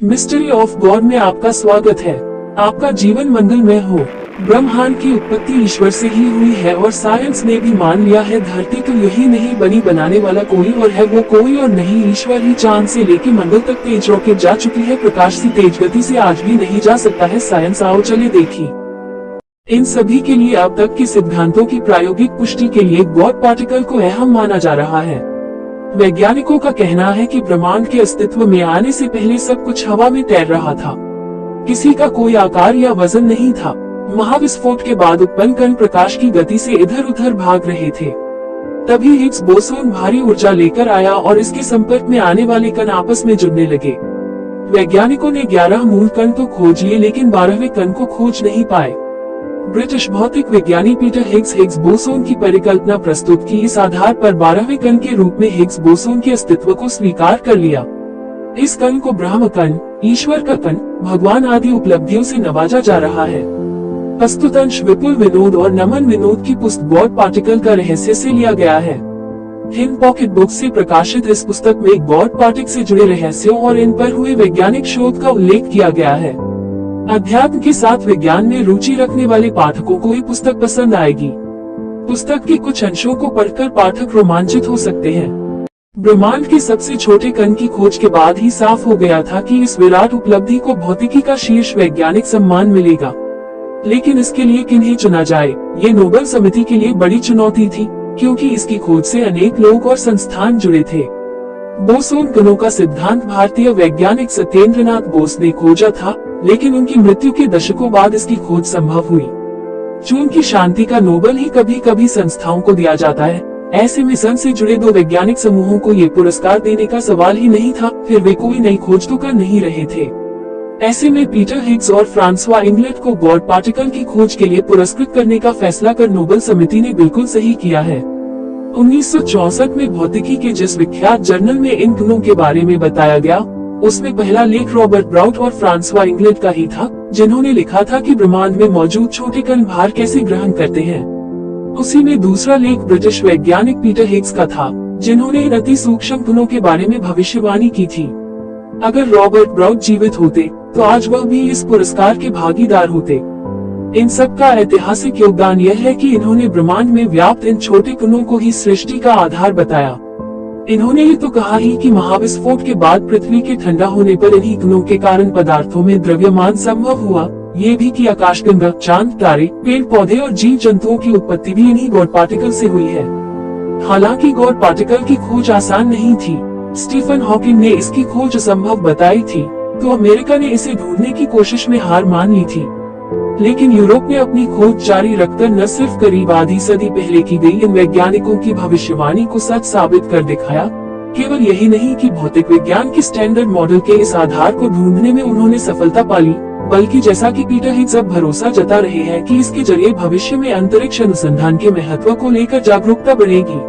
Mystery of God में आपका स्वागत है। आपका जीवन मंगलमय हो। ब्रह्मांड की उत्पत्ति ईश्वर से ही हुई है और साइंस ने भी मान लिया है। धरती तो यही नहीं बनी, बनाने वाला कोई और है, वो कोई और नहीं ईश्वर ही। चांद से लेके मंगल तक तेज रॉकेट जा चुकी है, प्रकाश की तेज गति से आज भी नहीं जा सकता है साइंस। आओ चले देखिए। इन सभी के लिए अब तक के सिद्धांतों की प्रायोगिक पुष्टि के लिए गॉड पार्टिकल को अहम माना जा रहा है। वैज्ञानिकों का कहना है कि ब्रह्मांड के अस्तित्व में आने से पहले सब कुछ हवा में तैर रहा था, किसी का कोई आकार या वजन नहीं था। महाविस्फोट के बाद उत्पन्न कण प्रकाश की गति से इधर उधर भाग रहे थे। तभी हिग्स बोसोन भारी ऊर्जा लेकर आया और इसके संपर्क में आने वाले कण आपस में जुड़ने लगे। वैज्ञानिकों ने 11 मूल कण तो खोज लिए, लेकिन 12वें कण को खोज नहीं पाए। ब्रिटिश भौतिक विज्ञानी पीटर हिग्स बोसोन की परिकल्पना प्रस्तुत की। इस आधार पर 12वें कण के रूप में हिग्स बोसोन के अस्तित्व को स्वीकार कर लिया। इस कण को ब्रह्म कण, ईश्वर का कण, भगवान आदि उपलब्धियों से नवाजा जा रहा है। प्रस्तुतांश विपुल विनोद और नमन विनोद की पुस्तक गॉड पार्टिकल का रहस्य से लिया गया है। हिंद पॉकेट बुक से प्रकाशित इस पुस्तक में गॉड पार्टिकल से जुड़े रहस्यों और इन पर हुए वैज्ञानिक शोध का उल्लेख किया गया है। अध्यात्म के साथ विज्ञान में रुचि रखने वाले पाठकों को ये पुस्तक पसंद आएगी। पुस्तक के कुछ अंशों को पढ़कर पाठक रोमांचित हो सकते हैं। ब्रह्मांड के सबसे छोटे कण की खोज के बाद ही साफ हो गया था कि इस विराट उपलब्धि को भौतिकी का शीर्ष वैज्ञानिक सम्मान मिलेगा। लेकिन इसके लिए किन्हें चुना जाए, ये नोबेल समिति के लिए बड़ी चुनौती थी, क्योंकि इसकी खोज से अनेक लोग और संस्थान जुड़े थे। बोसोन कणों का सिद्धांत भारतीय वैज्ञानिक सत्येंद्रनाथ बोस ने खोजा था, लेकिन उनकी मृत्यु के दशकों बाद इसकी खोज संभव हुई। जून की शांति का नोबेल ही कभी कभी संस्थाओं को दिया जाता है। ऐसे में सन से जुड़े 2 वैज्ञानिक समूहों को ये पुरस्कार देने का सवाल ही नहीं था, फिर वे कोई नई खोज तो कर नहीं रहे थे। ऐसे में पीटर हिग्स और फ्रांसवा इंगलेट को गॉड पार्टिकल की खोज के लिए पुरस्कृत करने का फैसला कर नोबेल समिति ने बिल्कुल सही किया है। 1964 में भौतिकी के जिस विख्यात जर्नल में इन कणों के बारे में बताया गया, उसमें पहला लेख रॉबर्ट ब्राउट और फ्रांसवा इंगलेट का ही था, जिन्होंने लिखा था कि ब्रह्मांड में मौजूद छोटे कण भार कैसे ग्रहण करते हैं। उसी में दूसरा लेख ब्रिटिश वैज्ञानिक पीटर हिग्स का था, जिन्होंने इन अति सूक्ष्म कणों के बारे में भविष्यवाणी की थी। अगर रॉबर्ट ब्राउट जीवित होते तो आज वह भी इस पुरस्कार के भागीदार होते। इन सब का ऐतिहासिक योगदान यह है कि इन्होंने ब्रह्मांड में व्याप्त इन छोटे कणों को ही सृष्टि का आधार बताया। इन्होंने ये तो कहा ही कि महाविस्फोट के बाद पृथ्वी के ठंडा होने पर इन्हीं कणों के कारण पदार्थों में द्रव्यमान संभव हुआ। ये भी कि आकाशगंगा, चांद, तारे, पेड़ पौधे और जीव जंतुओं की उत्पत्ति भी इन्हीं गॉड पार्टिकल से हुई है। हालांकि गॉड पार्टिकल की खोज आसान नहीं थी। स्टीफन हॉकिंग ने इसकी खोज असंभव बताई थी, तो अमेरिका ने इसे ढूंढने की कोशिश में हार मान ली थी। लेकिन यूरोप ने अपनी खोज जारी रखकर न सिर्फ करीब आधी सदी पहले की गई इन वैज्ञानिकों की भविष्यवाणी को सच साबित कर दिखाया। केवल यही नहीं कि भौतिक विज्ञान के स्टैंडर्ड मॉडल के इस आधार को ढूंढने में उन्होंने सफलता पाली, बल्कि जैसा कि पीटर हिग्स अब भरोसा जता रहे हैं कि इसके जरिए भविष्य में अंतरिक्ष अनुसंधान के महत्व को लेकर जागरूकता बढ़ेगी।